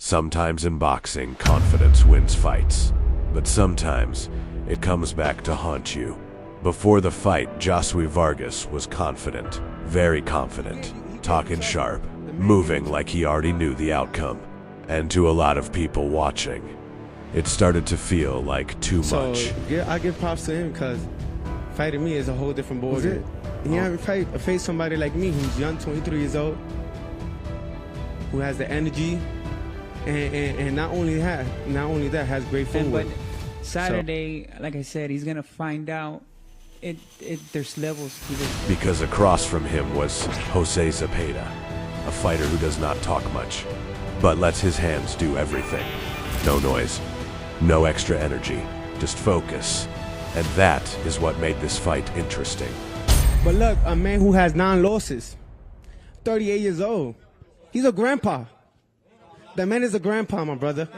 Sometimes in boxing, confidence wins fights, but sometimes it comes back to haunt you. Before the fight, Josue Vargas was confident, very confident, talking sharp, moving like he already knew the outcome. And to a lot of people watching, it started to feel like too much. Yeah, I give props to him because fighting me is a whole different ballgame. He haven't faced somebody like me who's young, 23 years old, who has the energy, and not only that, has great footwork. But Saturday, like I said, he's gonna find out. There's levels to this. Because across from him was José Zepeda, a fighter who does not talk much, but lets his hands do everything. No noise, no extra energy, just focus. And that is what made this fight interesting. But look, a man who has 9 losses, 38 years old, he's a grandpa. That man is a grandpa, my brother.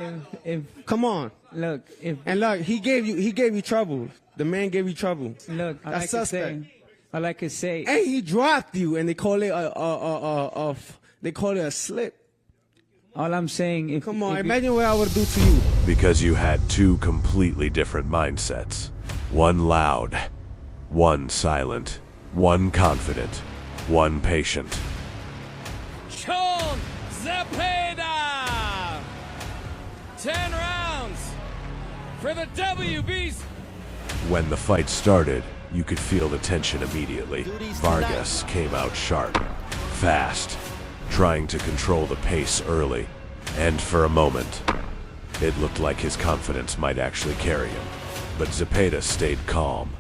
Come on. Look, he gave you trouble. The man gave you trouble. Look, I like to say, and he dropped you, and they call it a slip. All I'm saying, come on, imagine what I would do to you. Because you had two completely different mindsets. One loud, one silent, one confident, one patient. José Zepeda! 10 rounds for the WBC. When the fight started, you could feel the tension immediately. Vargas came out sharp, fast, trying to control the pace early. And for a moment, it looked like his confidence might actually carry him. But Zepeda stayed calm.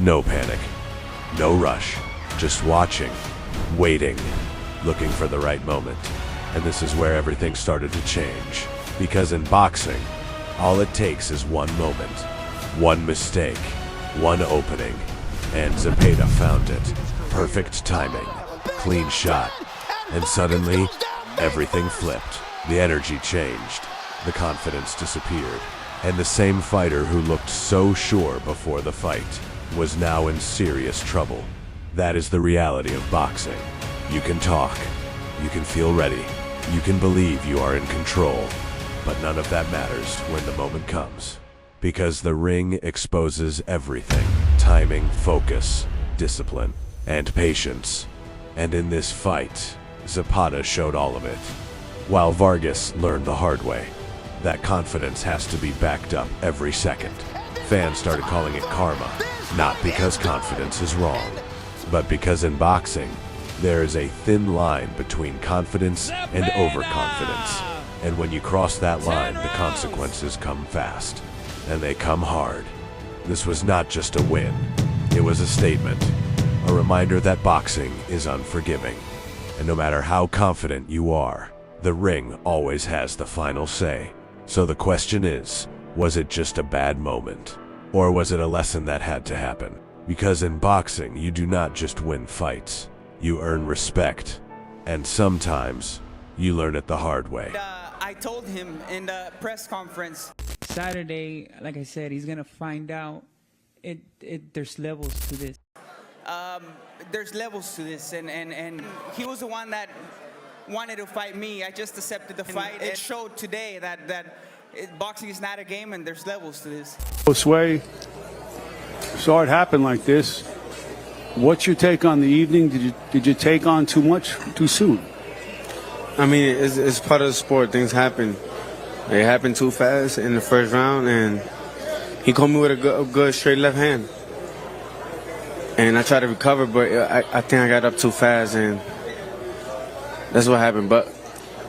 No panic, no rush, just watching, waiting, looking for the right moment. And this is where everything started to change. Because in boxing, all it takes is one moment, one mistake, one opening, and Zepeda found it. Perfect timing, clean shot, and suddenly, everything flipped. The energy changed, the confidence disappeared, and the same fighter who looked so sure before the fight was now in serious trouble. That is the reality of boxing. You can talk, you can feel ready, you can believe you are in control, but none of that matters when the moment comes. Because the ring exposes everything: timing, focus, discipline, and patience. And in this fight, Zepeda showed all of it, while Vargas learned the hard way. That confidence has to be backed up every second. Fans started calling it karma, not because confidence is wrong, but because in boxing, there is a thin line between confidence and overconfidence. And when you cross that line, the consequences come fast. And they come hard. This was not just a win. It was a statement. A reminder that boxing is unforgiving. And no matter how confident you are, the ring always has the final say. So the question is, was it just a bad moment? Or was it a lesson that had to happen? Because in boxing, you do not just win fights. You earn respect. And sometimes, you learn it the hard way. I told him in the press conference. Saturday, like I said, he's gonna find out. There's levels to this. There's levels to this, and he was the one that wanted to fight me. I just accepted the fight. It showed today that boxing is not a game, and there's levels to this. Josue, saw it happen like this. What's your take on the evening? Did you take on too much too soon? I mean, it's part of the sport. Things happen. It happened too fast in the first round, and he caught me with a good straight left hand. And I tried to recover, but I think I got up too fast, and that's what happened. But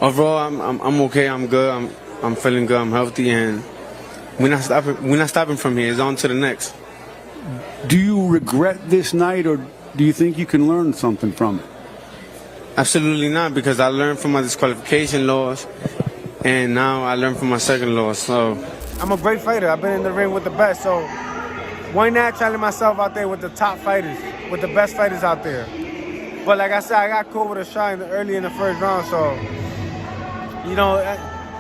overall, I'm okay. I'm good. I'm feeling good. I'm healthy, and we're not stopping from here. It's on to the next. Do you regret this night, or do you think you can learn something from it? Absolutely not, because I learned from my disqualification loss, and now I learned from my second loss. So I'm a great fighter. I've been in the ring with the best. So why not challenge myself out there with the top fighters, with the best fighters out there? But like I said, I got caught with a shot early in the first round. So, you know,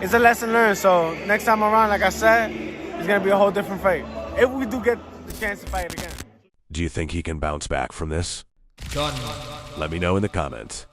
it's a lesson learned. So next time around, like I said, it's going to be a whole different fight. If we do get the chance to fight again. Do you think he can bounce back from this? Done. Let me know in the comments.